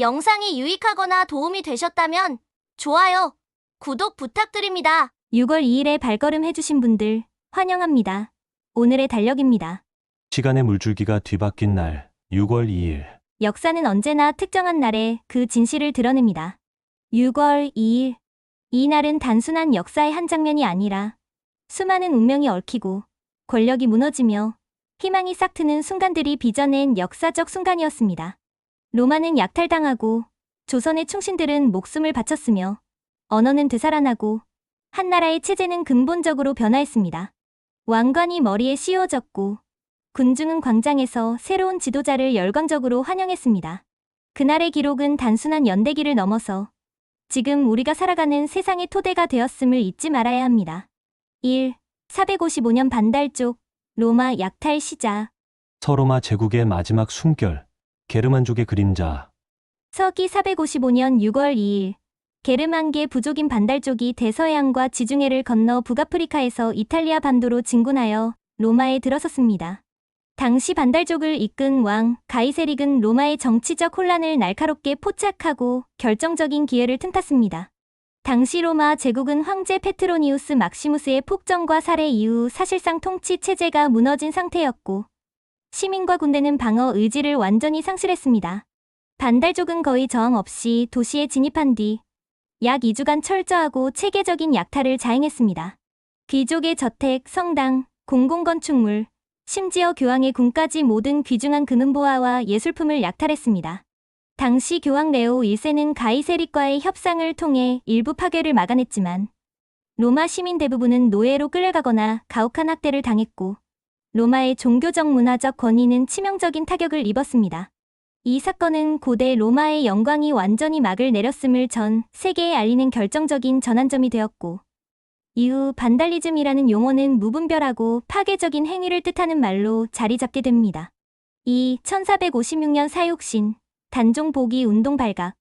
영상이 유익하거나 도움이 되셨다면 좋아요, 구독 부탁드립니다. 6월 2일에 발걸음 해주신 분들 환영합니다. 오늘의 달력입니다. 시간의 물줄기가 뒤바뀐 날, 6월 2일. 역사는 언제나 특정한 날에 그 진실을 드러냅니다. 6월 2일. 이 날은 단순한 역사의 한 장면이 아니라 수많은 운명이 얽히고 권력이 무너지며 희망이 싹트는 순간들이 빚어낸 역사적 순간이었습니다. 로마는 약탈당하고 조선의 충신들은 목숨을 바쳤으며 언어는 되살아나고 한 나라의 체제는 근본적으로 변화했습니다. 왕관이 머리에 씌워졌고 군중은 광장에서 새로운 지도자를 열광적으로 환영했습니다. 그날의 기록은 단순한 연대기를 넘어서 지금 우리가 살아가는 세상의 토대가 되었음을 잊지 말아야 합니다. 1. 455년 반달족, 로마 약탈 시작. 서로마 제국의 마지막 숨결, 게르만족의 그림자. 서기 455년 6월 2일, 게르만계 부족인 반달족이 대서해안과 지중해를 건너 북아프리카에서 이탈리아 반도로 진군하여 로마에 들어섰습니다. 당시 반달족을 이끈 왕 가이세릭은 로마의 정치적 혼란을 날카롭게 포착하고 결정적인 기회를 틈탔습니다. 당시 로마 제국은 황제 페트로니우스 막시무스의 폭정과 살해 이후 사실상 통치 체제가 무너진 상태였고 시민과 군대는 방어 의지를 완전히 상실했습니다. 반달족은 거의 저항 없이 도시에 진입한 뒤 약 2주간 철저하고 체계적인 약탈을 자행했습니다. 귀족의 저택, 성당, 공공건축물, 심지어 교황의 궁까지 모든 귀중한 금은보화와 예술품을 약탈했습니다. 당시 교황 레오 1세는 가이세릭과의 협상을 통해 일부 파괴를 막아냈지만 로마 시민 대부분은 노예로 끌려가거나 가혹한 학대를 당했고 로마의 종교적 문화적 권위는 치명적인 타격을 입었습니다. 이 사건은 고대 로마의 영광이 완전히 막을 내렸음을 전 세계에 알리는 결정적인 전환점이 되었고 이후 반달리즘이라는 용어는 무분별하고 파괴적인 행위를 뜻하는 말로 자리 잡게 됩니다. 2. 1456년 사육신, 단종 복위 운동 발각.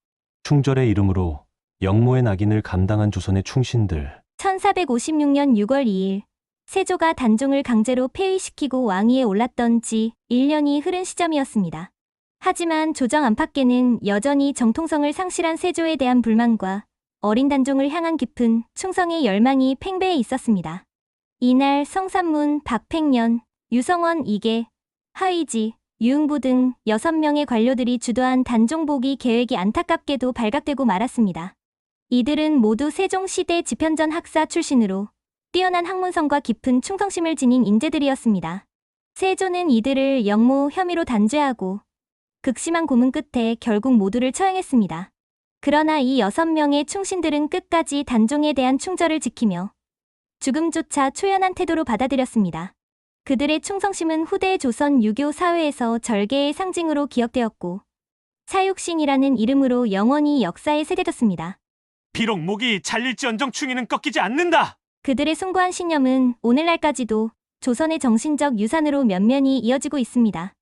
충절의 이름으로 영모의 낙인을 감당한 조선의 충신들. 1456년 6월 2일, 세조가 단종을 강제로 폐위시키고 왕위에 올랐던 지 1년이 흐른 시점이었습니다. 하지만 조정 안팎에는 여전히 정통성을 상실한 세조에 대한 불만과 어린 단종을 향한 깊은 충성의 열망이 팽배해 있었습니다. 이날 성산문, 박팽년, 유성원 이계, 하의지, 유흥부 등 6명의 관료들이 주도한 단종 복위 계획이 안타깝게도 발각되고 말았습니다. 이들은 모두 세종시대 집현전 학사 출신으로 뛰어난 학문성과 깊은 충성심을 지닌 인재들이었습니다. 세조는 이들을 영모 혐의로 단죄하고 극심한 고문 끝에 결국 모두를 처형했습니다. 그러나 이 6명의 충신들은 끝까지 단종에 대한 충절을 지키며 죽음조차 초연한 태도로 받아들였습니다. 그들의 충성심은 후대 조선 유교 사회에서 절개의 상징으로 기억되었고 사육신이라는 이름으로 영원히 역사에 새겨졌습니다. 비록 목이 잘릴지언정 충의는 꺾이지 않는다. 그들의 숭고한 신념은 오늘날까지도 조선의 정신적 유산으로 면면히 이어지고 있습니다.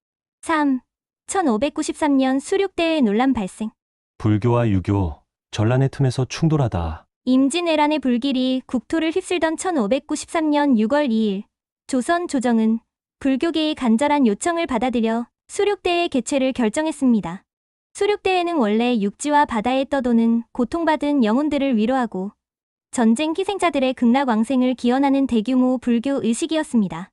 3. 1593년 수륙대회 논란 발생. 불교와 유교, 전란의 틈에서 충돌하다. 임진왜란의 불길이 국토를 휩쓸던 1593년 6월 2일, 조선 조정은 불교계의 간절한 요청을 받아들여 수륙대회 개최를 결정했습니다. 수륙대회는 원래 육지와 바다에 떠도는 고통받은 영혼들을 위로하고 전쟁 희생자들의 극락왕생을 기원하는 대규모 불교 의식이었습니다.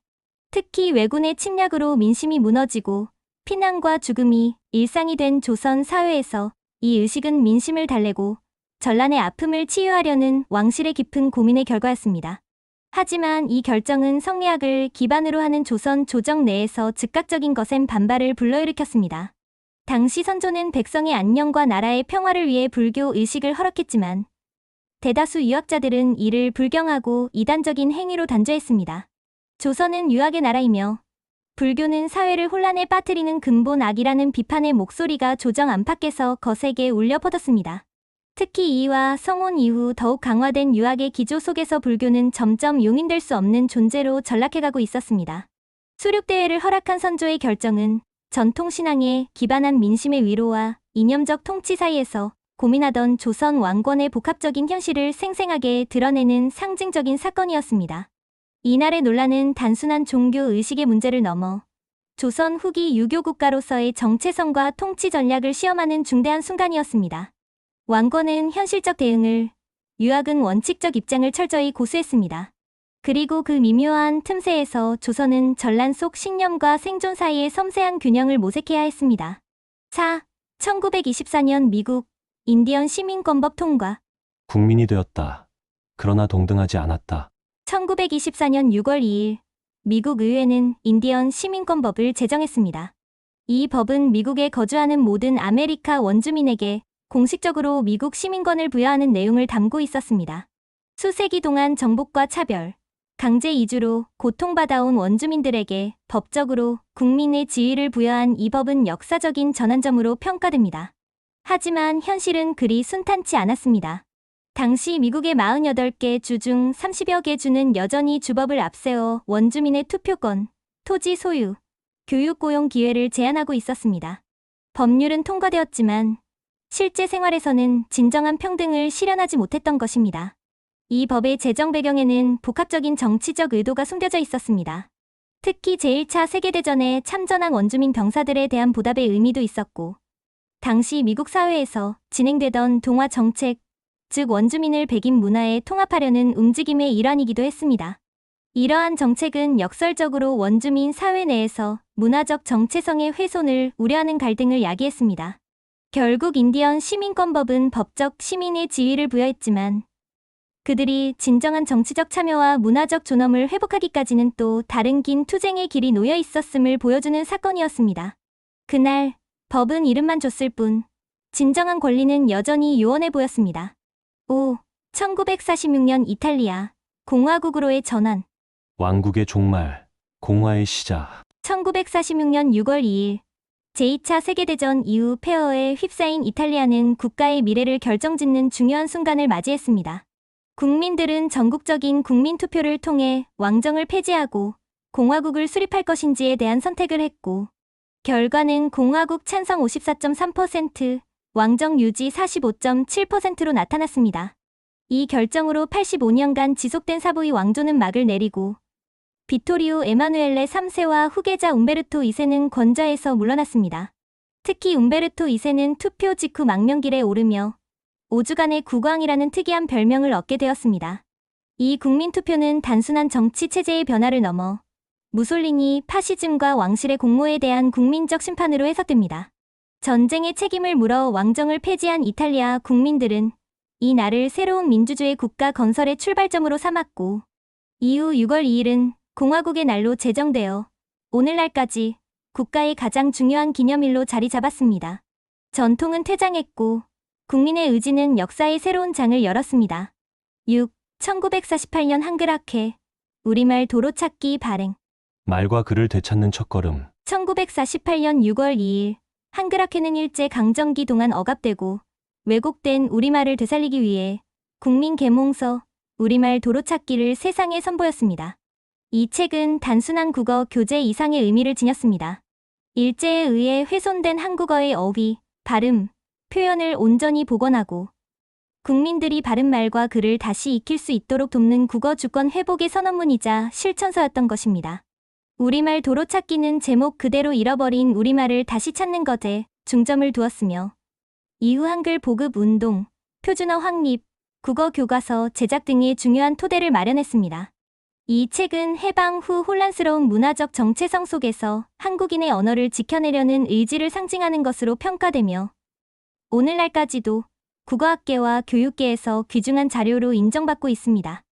특히 왜군의 침략으로 민심이 무너지고 피난과 죽음이 일상이 된 조선 사회에서 이 의식은 민심을 달래고 전란의 아픔을 치유하려는 왕실의 깊은 고민의 결과였습니다. 하지만 이 결정은 성리학을 기반으로 하는 조선 조정 내에서 즉각적인 거센 반발을 불러일으켰습니다. 당시 선조는 백성의 안녕과 나라의 평화를 위해 불교 의식을 허락했지만 대다수 유학자들은 이를 불경하고 이단적인 행위로 단죄했습니다. 조선은 유학의 나라이며 불교는 사회를 혼란에 빠뜨리는 근본 악이라는 비판의 목소리가 조정 안팎에서 거세게 울려 퍼졌습니다. 특히 이와 성혼 이후 더욱 강화된 유학의 기조 속에서 불교는 점점 용인될 수 없는 존재로 전락해가고 있었습니다. 수륙대회를 허락한 선조의 결정은 전통신앙에 기반한 민심의 위로와 이념적 통치 사이에서 고민하던 조선 왕권의 복합적인 현실을 생생하게 드러내는 상징적인 사건이었습니다. 이날의 논란은 단순한 종교 의식의 문제를 넘어 조선 후기 유교 국가로서의 정체성과 통치 전략을 시험하는 중대한 순간이었습니다. 왕권은 현실적 대응을, 유학은 원칙적 입장을 철저히 고수했습니다. 그리고 그 미묘한 틈새에서 조선은 전란 속 신념과 생존 사이의 섬세한 균형을 모색해야 했습니다. 4. 1924년 미국 인디언 시민권법 통과. 국민이 되었다. 그러나 동등하지 않았다. 1924년 6월 2일 미국 의회는 인디언 시민권법을 제정했습니다. 이 법은 미국에 거주하는 모든 아메리카 원주민에게 공식적으로 미국 시민권을 부여하는 내용을 담고 있었습니다. 수세기 동안 정복과 차별, 강제 이주로 고통받아온 원주민들에게 법적으로 국민의 지위를 부여한 이 법은 역사적인 전환점으로 평가됩니다. 하지만 현실은 그리 순탄치 않았습니다. 당시 미국의 48개 주 중 30여 개 주는 여전히 주법을 앞세워 원주민의 투표권, 토지 소유, 교육 고용 기회를 제한하고 있었습니다. 법률은 통과되었지만 실제 생활에서는 진정한 평등을 실현하지 못했던 것입니다. 이 법의 제정 배경에는 복합적인 정치적 의도가 숨겨져 있었습니다. 특히 제1차 세계대전에 참전한 원주민 병사들에 대한 보답의 의미도 있었고, 당시 미국 사회에서 진행되던 동화 정책, 즉 원주민을 백인 문화에 통합하려는 움직임의 일환이기도 했습니다. 이러한 정책은 역설적으로 원주민 사회 내에서 문화적 정체성의 훼손을 우려하는 갈등을 야기했습니다. 결국 인디언 시민권법은 법적 시민의 지위를 부여했지만 그들이 진정한 정치적 참여와 문화적 존엄을 회복하기까지는 또 다른 긴 투쟁의 길이 놓여 있었음을 보여주는 사건이었습니다. 그날 법은 이름만 줬을 뿐 진정한 권리는 여전히 요원해 보였습니다. 5. 1946년 이탈리아 공화국으로의 전환. 왕국의 종말, 공화의 시작. 1946년 6월 2일 제2차 세계대전 이후 폐허에 휩싸인 이탈리아는 국가의 미래를 결정짓는 중요한 순간을 맞이했습니다. 국민들은 전국적인 국민투표를 통해 왕정을 폐지하고 공화국을 수립할 것인지에 대한 선택을 했고, 결과는 공화국 찬성 54.3%, 왕정 유지 45.7%로 나타났습니다. 이 결정으로 85년간 지속된 사부의 왕조는 막을 내리고 비토리오 에마누엘레 3세와 후계자 움베르토 2세는 권좌에서 물러났습니다. 특히 움베르토 2세는 투표 직후 망명길에 오르며 5주간의 국왕이라는 특이한 별명을 얻게 되었습니다. 이 국민투표는 단순한 정치 체제의 변화를 넘어 무솔리니 파시즘과 왕실의 공모에 대한 국민적 심판으로 해석됩니다. 전쟁의 책임을 물어 왕정을 폐지한 이탈리아 국민들은 이 날을 새로운 민주주의 국가 건설의 출발점으로 삼았고, 이후 6월 2일은 공화국의 날로 제정되어 오늘날까지 국가의 가장 중요한 기념일로 자리 잡았습니다. 전통은 퇴장했고 국민의 의지는 역사의 새로운 장을 열었습니다. 6. 1948년 한글학회 우리말 도로 찾기 발행. 말과 글을 되찾는 첫걸음. 1948년 6월 2일 한글학회는 일제강점기 동안 억압되고 왜곡된 우리말을 되살리기 위해 국민계몽서 우리말 도로찾기를 세상에 선보였습니다. 이 책은 단순한 국어 교재 이상의 의미를 지녔습니다. 일제에 의해 훼손된 한국어의 어휘, 발음, 표현을 온전히 복원하고 국민들이 바른말과 글을 다시 익힐 수 있도록 돕는 국어 주권 회복의 선언문이자 실천서였던 것입니다. 우리말 도로찾기는 제목 그대로 잃어버린 우리말을 다시 찾는 것에 중점을 두었으며 이후 한글 보급 운동, 표준어 확립, 국어 교과서 제작 등의 중요한 토대를 마련했습니다. 이 책은 해방 후 혼란스러운 문화적 정체성 속에서 한국인의 언어를 지켜내려는 의지를 상징하는 것으로 평가되며 오늘날까지도 국어학계와 교육계에서 귀중한 자료로 인정받고 있습니다.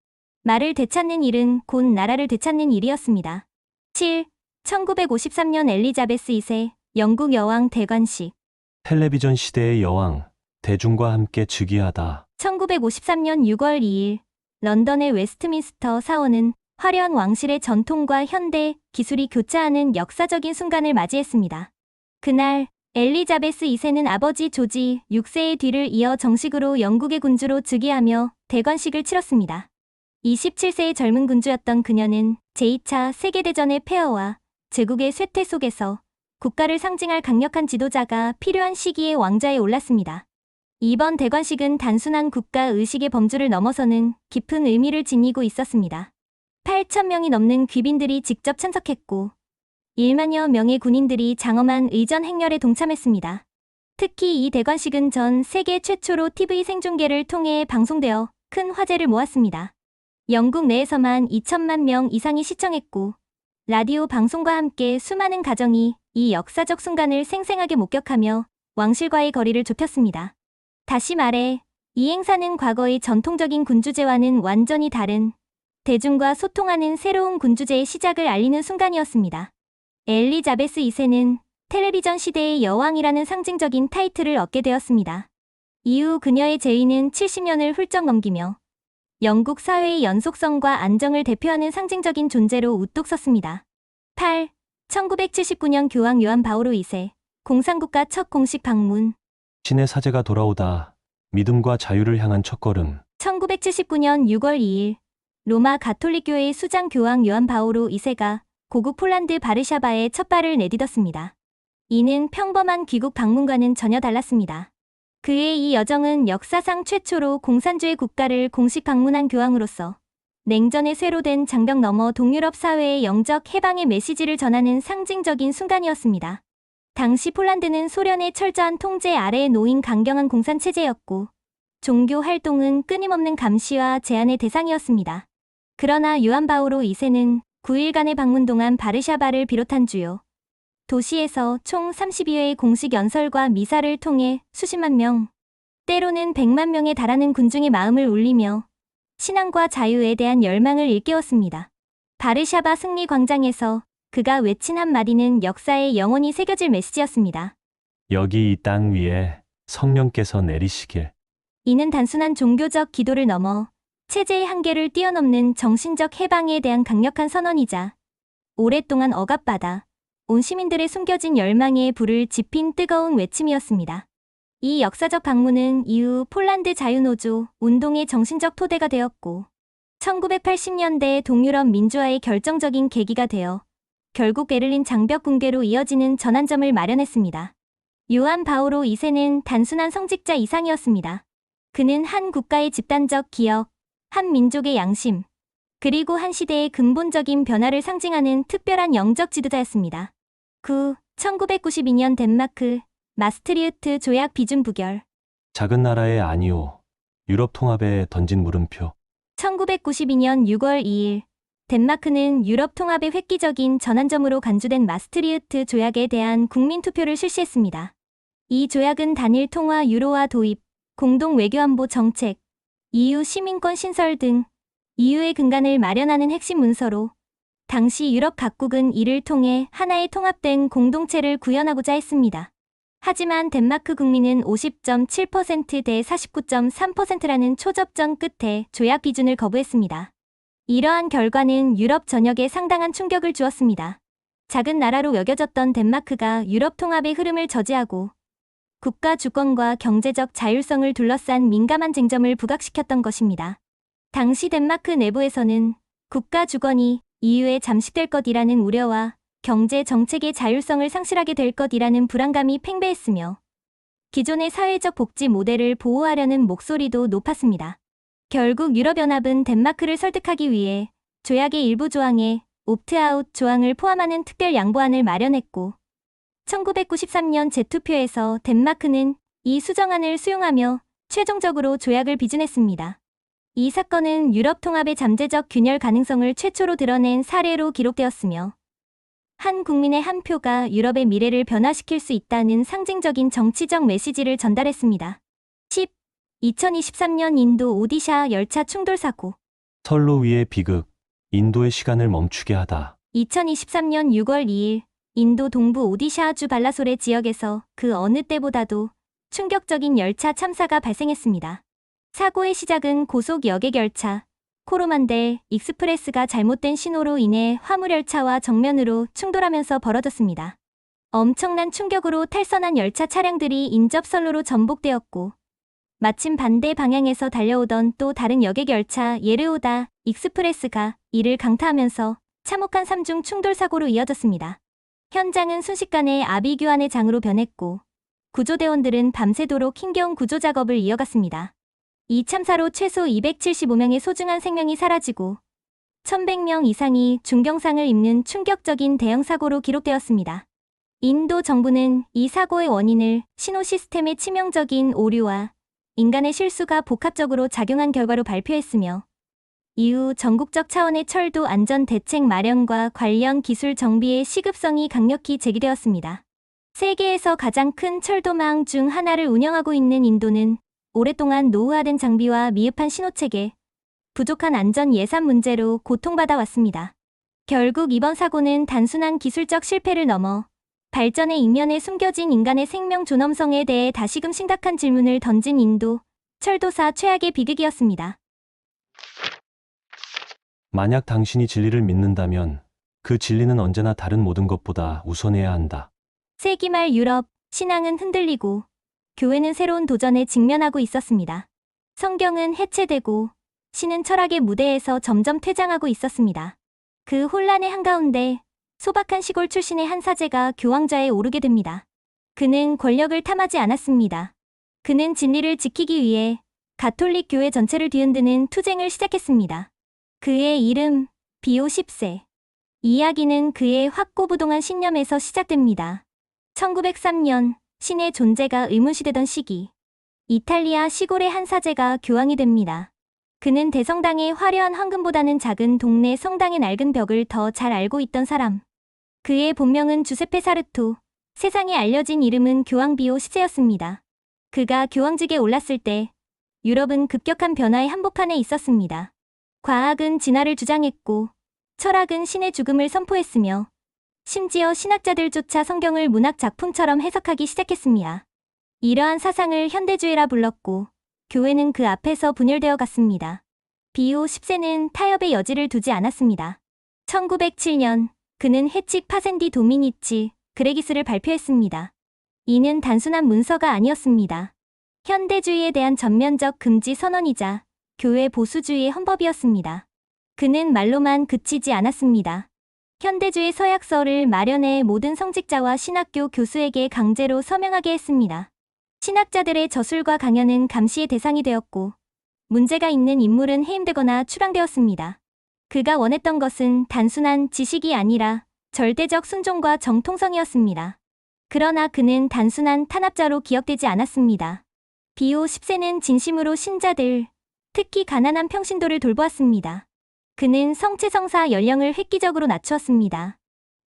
말을 되찾는 일은 곧 나라를 되찾는 일이었습니다. 7. 1953년 엘리자베스 2세 영국 여왕 대관식. 텔레비전 시대의 여왕, 대중과 함께 즉위하다. 1953년 6월 2일 런던의 웨스트민스터 사원은 화려한 왕실의 전통과 현대 기술이 교차하는 역사적인 순간을 맞이했습니다. 그날 엘리자베스 2세는 아버지 조지 6세의 뒤를 이어 정식으로 영국의 군주로 즉위하며 대관식을 치렀습니다. 27세의 젊은 군주였던 그녀는 제2차 세계대전의 폐허와 제국의 쇠퇴 속에서 국가를 상징할 강력한 지도자가 필요한 시기에 왕좌에 올랐습니다. 이번 대관식은 단순한 국가 의식의 범주를 넘어서는 깊은 의미를 지니고 있었습니다. 8,000명이 넘는 귀빈들이 직접 참석했고 1만여 명의 군인들이 장엄한 의전 행렬에 동참했습니다. 특히 이 대관식은 전 세계 최초로 TV 생중계를 통해 방송되어 큰 화제를 모았습니다. 영국 내에서만 2천만 명 이상이 시청했고, 라디오 방송과 함께 수많은 가정이 이 역사적 순간을 생생하게 목격하며 왕실과의 거리를 좁혔습니다. 다시 말해, 이 행사는 과거의 전통적인 군주제와는 완전히 다른 대중과 소통하는 새로운 군주제의 시작을 알리는 순간이었습니다. 엘리자베스 2세는 텔레비전 시대의 여왕이라는 상징적인 타이틀을 얻게 되었습니다. 이후 그녀의 재위는 70년을 훌쩍 넘기며 영국 사회의 연속성과 안정을 대표하는 상징적인 존재로 우뚝 섰습니다. 8. 1979년 교황 요한 바오로 2세, 공산국가 첫 공식 방문. 신의 사제가 돌아오다. 믿음과 자유를 향한 첫걸음. 1979년 6월 2일, 로마 가톨릭교회의 수장 교황 요한 바오로 2세가 고국 폴란드 바르샤바에 첫 발을 내딛었습니다. 이는 평범한 귀국 방문과는 전혀 달랐습니다. 그의 이 여정은 역사상 최초로 공산주의 국가를 공식 방문한 교황으로서 냉전의 쇠로된 장벽 너머 동유럽 사회의 영적 해방의 메시지를 전하는 상징적인 순간이었습니다. 당시 폴란드는 소련의 철저한 통제 아래에 놓인 강경한 공산 체제였고, 종교 활동은 끊임없는 감시와 제한의 대상이었습니다. 그러나 요한 바오로 2세는 9일간의 방문 동안 바르샤바를 비롯한 주요 도시에서 총 32회의 공식 연설과 미사를 통해 수십만 명, 때로는 100만 명에 달하는 군중의 마음을 울리며 신앙과 자유에 대한 열망을 일깨웠습니다. 바르샤바 승리 광장에서 그가 외친 한마디는 역사에 영원히 새겨질 메시지였습니다. 여기 이 땅 위에 성령께서 내리시길. 이는 단순한 종교적 기도를 넘어 체제의 한계를 뛰어넘는 정신적 해방에 대한 강력한 선언이자 오랫동안 억압받아 온 시민들의 숨겨진 열망에 불을 지핀 뜨거운 외침이었습니다. 이 역사적 방문은 이후 폴란드 자유노조 운동의 정신적 토대가 되었고, 1980년대 동유럽 민주화의 결정적인 계기가 되어 결국 베를린 장벽 붕괴로 이어지는 전환점을 마련했습니다. 요한 바오로 2세는 단순한 성직자 이상이었습니다. 그는 한 국가의 집단적 기억, 한 민족의 양심, 그리고 한 시대의 근본적인 변화를 상징하는 특별한 영적 지도자였습니다. 1992년 덴마크 마스트리우트 조약 비준 부결. 작은 나라의 아니오. 유럽 통합에 던진 물음표. 1992년 6월 2일, 덴마크는 유럽 통합의 획기적인 전환점으로 간주된 마스트리우트 조약에 대한 국민투표를 실시했습니다. 이 조약은 단일 통화 유로화 도입, 공동 외교안보 정책, EU 시민권 신설 등 EU의 근간을 마련하는 핵심 문서로 당시 유럽 각국은 이를 통해 하나의 통합된 공동체를 구현하고자 했습니다. 하지만 덴마크 국민은 50.7% 대 49.3%라는 초접전 끝에 조약 비준을 거부했습니다. 이러한 결과는 유럽 전역에 상당한 충격을 주었습니다. 작은 나라로 여겨졌던 덴마크가 유럽 통합의 흐름을 저지하고 국가 주권과 경제적 자율성을 둘러싼 민감한 쟁점을 부각시켰던 것입니다. 당시 덴마크 내부에서는 국가 주권이 EU에 잠식될 것이라는 우려와 경제 정책의 자율성을 상실하게 될 것이라는 불안감이 팽배했으며, 기존의 사회적 복지 모델을 보호하려는 목소리도 높았습니다. 결국 유럽연합은 덴마크를 설득하기 위해 조약의 일부 조항에 옵트아웃 조항을 포함하는 특별 양보안을 마련했고, 1993년 재투표에서 덴마크는 이 수정안을 수용하며 최종적으로 조약을 비준했습니다. 이 사건은 유럽 통합의 잠재적 균열 가능성을 최초로 드러낸 사례로 기록되었으며, 한 국민의 한 표가 유럽의 미래를 변화시킬 수 있다는 상징적인 정치적 메시지를 전달했습니다. 10. 2023년 인도 오디샤 열차 충돌 사고. 선로 위의 비극. 인도의 시간을 멈추게 하다. 2023년 6월 2일, 인도 동부 오디샤주 발라소레 지역에서 그 어느 때보다도 충격적인 열차 참사가 발생했습니다. 사고의 시작은 고속 여객열차 코로만델 익스프레스가 잘못된 신호로 인해 화물열차와 정면으로 충돌하면서 벌어졌습니다. 엄청난 충격으로 탈선한 열차 차량들이 인접선로로 전복되었고, 마침 반대 방향에서 달려오던 또 다른 여객열차 예르오다 익스프레스가 이를 강타하면서 참혹한 3중 충돌 사고로 이어졌습니다. 현장은 순식간에 아비규환의 장으로 변했고, 구조대원들은 밤새도록 힘겨운 구조 작업을 이어갔습니다. 이 참사로 최소 275명의 소중한 생명이 사라지고 1100명 이상이 중경상을 입는 충격적인 대형 사고로 기록되었습니다. 인도 정부는 이 사고의 원인을 신호 시스템의 치명적인 오류와 인간의 실수가 복합적으로 작용한 결과로 발표했으며 이후 전국적 차원의 철도 안전 대책 마련과 관련 기술 정비의 시급성이 강력히 제기되었습니다. 세계에서 가장 큰 철도망 중 하나를 운영하고 있는 인도는 오랫동안 노후화된 장비와 미흡한 신호체계, 부족한 안전 예산 문제로 고통받아 왔습니다. 결국 이번 사고는 단순한 기술적 실패를 넘어 발전의 이면에 숨겨진 인간의 생명 존엄성에 대해 다시금 심각한 질문을 던진 인도 철도사 최악의 비극이었습니다. 만약 당신이 진리를 믿는다면 그 진리는 언제나 다른 모든 것보다 우선해야 한다. 세기 말 유럽, 신앙은 흔들리고 교회는 새로운 도전에 직면하고 있었습니다. 성경은 해체되고 신은 철학의 무대에서 점점 퇴장하고 있었습니다. 그 혼란의 한가운데 소박한 시골 출신의 한 사제가 교황좌에 오르게 됩니다. 그는 권력을 탐하지 않았습니다. 그는 진리를 지키기 위해 가톨릭 교회 전체를 뒤흔드는 투쟁을 시작했습니다. 그의 이름 비오 10세. 이야기는 그의 확고부동한 신념에서 시작됩니다. 1903년 신의 존재가 의문시되던 시기. 이탈리아 시골의 한 사제가 교황이 됩니다. 그는 대성당의 화려한 황금보다는 작은 동네 성당의 낡은 벽을 더 잘 알고 있던 사람. 그의 본명은 주세페 사르토, 세상에 알려진 이름은 교황 비오 10세였습니다. 그가 교황직에 올랐을 때 유럽은 급격한 변화의 한복판에 있었습니다. 과학은 진화를 주장했고 철학은 신의 죽음을 선포했으며 심지어 신학자들조차 성경을 문학 작품처럼 해석하기 시작했습니다. 이러한 사상을 현대주의라 불렀고 교회는 그 앞에서 분열되어 갔습니다. 비오 10세는 타협의 여지를 두지 않았습니다. 1907년 그는 해칙 파센디 도미니치 그레기스를 발표했습니다. 이는 단순한 문서가 아니었습니다. 현대주의에 대한 전면적 금지 선언이자 교회 보수주의의 헌법이었습니다. 그는 말로만 그치지 않았습니다. 현대주의 서약서를 마련해 모든 성직자와 신학교 교수에게 강제로 서명하게 했습니다. 신학자들의 저술과 강연은 감시의 대상이 되었고 문제가 있는 인물은 해임되거나 추방되었습니다. 그가 원했던 것은 단순한 지식이 아니라 절대적 순종과 정통성이었습니다. 그러나 그는 단순한 탄압자로 기억되지 않았습니다. 비오 10세는 진심으로 신자들, 특히 가난한 평신도를 돌보았습니다. 그는 성체성사 연령을 획기적으로 낮추었습니다.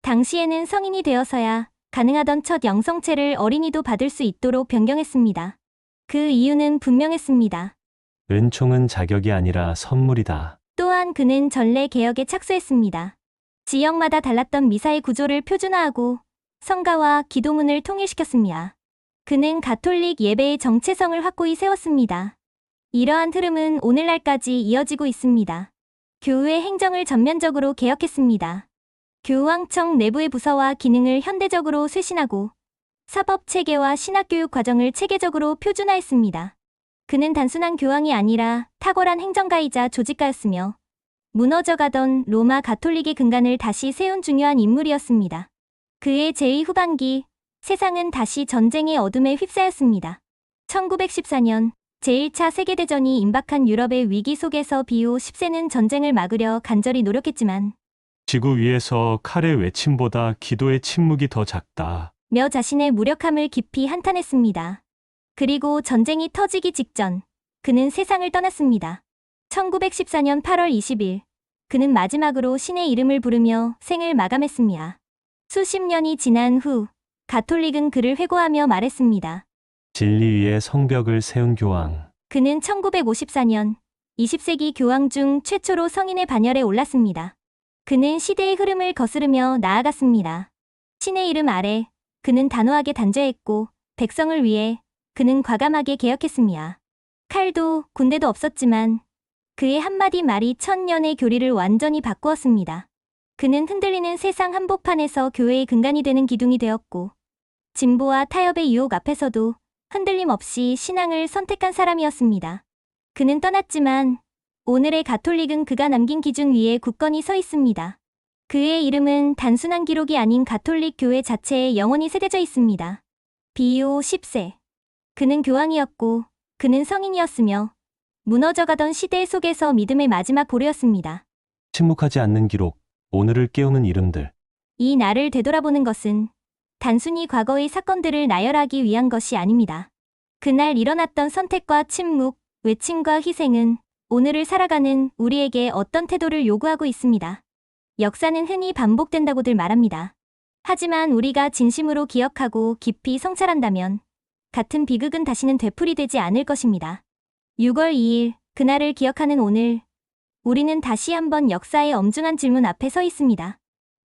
당시에는 성인이 되어서야 가능하던 첫 영성체를 어린이도 받을 수 있도록 변경했습니다. 그 이유는 분명했습니다. 은총은 자격이 아니라 선물이다. 또한 그는 전례 개혁에 착수했습니다. 지역마다 달랐던 미사의 구조를 표준화하고 성가와 기도문을 통일시켰습니다. 그는 가톨릭 예배의 정체성을 확고히 세웠습니다. 이러한 흐름은 오늘날까지 이어지고 있습니다. 교회 행정을 전면적으로 개혁했습니다. 교황청 내부의 부서와 기능을 현대적으로 쇄신하고 사법체계와 신학교육 과정을 체계적으로 표준화했습니다. 그는 단순한 교황이 아니라 탁월한 행정가이자 조직가였으며 무너져가던 로마 가톨릭의 근간을 다시 세운 중요한 인물이었습니다. 그의 제2 후반기, 세상은 다시 전쟁의 어둠에 휩싸였습니다. 1914년 제1차 세계대전이 임박한 유럽의 위기 속에서 비오 10세는 전쟁을 막으려 간절히 노력했지만 지구 위에서 칼의 외침보다 기도의 침묵이 더 작다. 며 자신의 무력함을 깊이 한탄했습니다. 그리고 전쟁이 터지기 직전 그는 세상을 떠났습니다. 1914년 8월 20일 그는 마지막으로 신의 이름을 부르며 생을 마감했습니다. 수십 년이 지난 후 가톨릭은 그를 회고하며 말했습니다. 진리 위에 성벽을 세운 교황. 그는 1954년 20세기 교황 중 최초로 성인의 반열에 올랐습니다. 그는 시대의 흐름을 거스르며 나아갔습니다. 신의 이름 아래 그는 단호하게 단죄했고 백성을 위해 그는 과감하게 개혁했습니다. 칼도 군대도 없었지만 그의 한마디 말이 천년의 교리를 완전히 바꾸었습니다. 그는 흔들리는 세상 한복판에서 교회의 근간이 되는 기둥이 되었고 진보와 타협의 유혹 앞에서도 흔들림 없이 신앙을 선택한 사람이었습니다. 그는 떠났지만 오늘의 가톨릭은 그가 남긴 기준 위에 굳건히 서 있습니다. 그의 이름은 단순한 기록이 아닌 가톨릭 교회 자체에 영원히 새겨져 있습니다. 비오 10세. 그는 교황이었고 그는 성인이었으며 무너져가던 시대 속에서 믿음의 마지막 고려였습니다. 침묵하지 않는 기록, 오늘을 깨우는 이름들. 이 날을 되돌아보는 것은 단순히 과거의 사건들을 나열하기 위한 것이 아닙니다. 그날 일어났던 선택과 침묵, 외침과 희생은 오늘을 살아가는 우리에게 어떤 태도를 요구하고 있습니다. 역사는 흔히 반복된다고들 말합니다. 하지만 우리가 진심으로 기억하고 깊이 성찰한다면 같은 비극은 다시는 되풀이되지 않을 것입니다. 6월 2일, 그날을 기억하는 오늘, 우리는 다시 한번 역사의 엄중한 질문 앞에 서 있습니다.